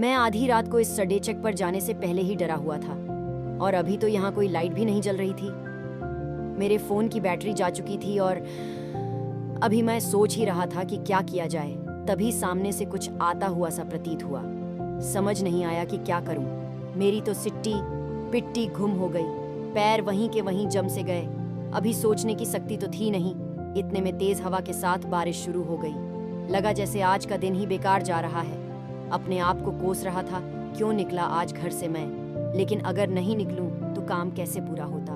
मैं आधी रात को इस सडे चेक पर जाने से पहले ही डरा हुआ था और अभी तो यहाँ कोई लाइट भी नहीं जल रही थी। मेरे फोन की बैटरी जा चुकी थी और अभी मैं सोच ही रहा था कि क्या किया जाए, तभी सामने से कुछ आता हुआ सा प्रतीत हुआ। समझ नहीं आया कि क्या करूं। मेरी तो सिट्टी पिट्टी गुम हो गई, पैर वहीं के वहीं जम से गए। अभी सोचने की शक्ति तो थी नहीं। इतने में तेज हवा के साथ बारिश शुरू हो गई। लगा जैसे आज का दिन ही बेकार जा रहा है। अपने आप को कोस रहा था, क्यों निकला आज घर से मैं। लेकिन अगर नहीं निकलूं तो काम कैसे पूरा होता।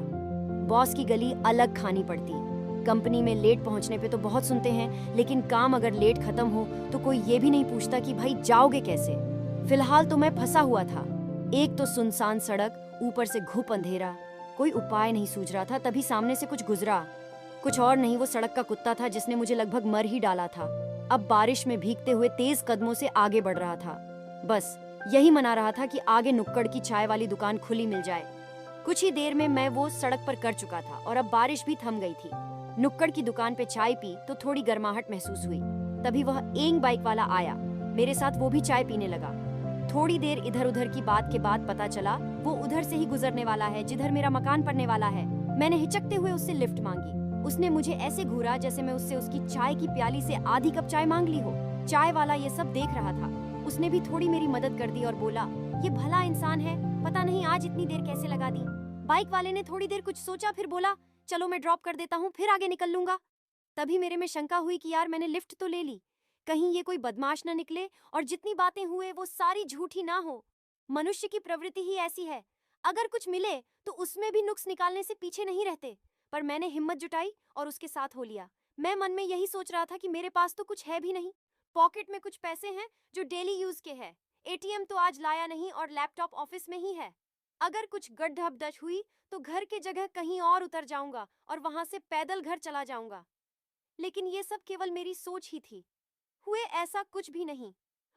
बॉस की गली अलग खानी पड़ती। कंपनी में लेट पहुंचने पे तो बहुत सुनते हैं, लेकिन काम अगर लेट खत्म हो तो कोई ये भी नहीं पूछता कि भाई जाओगे कैसे। फिलहाल तो मैं फंसा हुआ था। एक तो सुनसान सड़क, ऊपर से घुप अंधेरा। कोई उपाय नहीं सूझ रहा था। तभी सामने से कुछ गुजरा। कुछ और नहीं, वो सड़क का कुत्ता था जिसने मुझे लगभग मर ही डाला था। अब बारिश में भीगते हुए तेज कदमों से आगे बढ़ रहा था। बस यही मना रहा था कि आगे नुक्कड़ की चाय वाली दुकान खुली मिल जाए। कुछ ही देर में मैं वो सड़क पर कर चुका था और अब बारिश भी थम गई थी। नुक्कड़ की दुकान पे चाय पी तो थोड़ी गर्माहट महसूस हुई। तभी वह एंग बाइक वाला आया मेरे साथ, वो भी चाय पीने लगा। थोड़ी देर इधर उधर की बात के बाद पता चला वो उधर से ही गुजरने वाला है जिधर मेरा मकान पड़ने वाला है। मैंने हिचकते हुए उससे लिफ्ट मांगी। उसने मुझे ऐसे घूरा जैसे मैं उससे उसकी चाय की प्याली से आधी कप चाय मांग ली हो। चाय वाला ये सब देख रहा था। उसने भी थोड़ी मेरी मदद कर दी और बोला, ये भला इंसान है, पता नहीं आज इतनी देर कैसे लगा दी। बाइक वाले ने थोड़ी देर कुछ सोचा, फिर बोला, चलो मैं ड्रॉप कर देता हूँ, फिर आगे निकल लूंगा। तभी मेरे में शंका हुई कि यार मैंने लिफ्ट तो ले ली, कहीं ये कोई बदमाश न निकले और जितनी बातें हुए वो सारी झूठी ना हो। मनुष्य की प्रवृत्ति ही ऐसी है, अगर कुछ मिले तो उसमें भी नुक्स निकालने से पीछे नहीं रहते। पर मैंने हिम्मत जुटाई और उसके साथ हो लिया। मैं मन में यही सोच रहा था कि मेरे पास तो कुछ है भी नहीं। पॉकेट में कुछ पैसे हैं जो डेली यूज के हैं। एटीएम तो आज लाया नहीं और लैपटॉप ऑफिस में ही है। अगर कुछ गड्ढबदच हुई तो घर के जगह कहीं और उतर जाऊंगा और वहां से पैदल घर चला जाऊंगा। लेकिन ये सब केवल मेरी सोच ही थी। हुए ऐसा कुछ भी नहीं।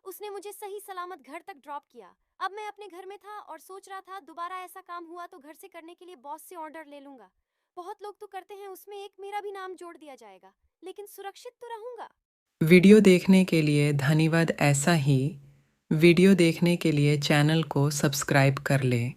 उसने मुझे सही सलामत घर तक ड्रॉप किया। अब मैं अपने घर में था और सोच रहा था दोबारा ऐसा काम हुआ तो घर से करने के लिए बॉस से ऑर्डर ले लूंगा। बहुत लोग तो करते हैं, उसमें एक मेरा भी नाम जोड़ दिया जाएगा, लेकिन सुरक्षित तो रहूंगा। वीडियो देखने के लिए धन्यवाद। ऐसा ही वीडियो देखने के लिए चैनल को सब्सक्राइब कर लें।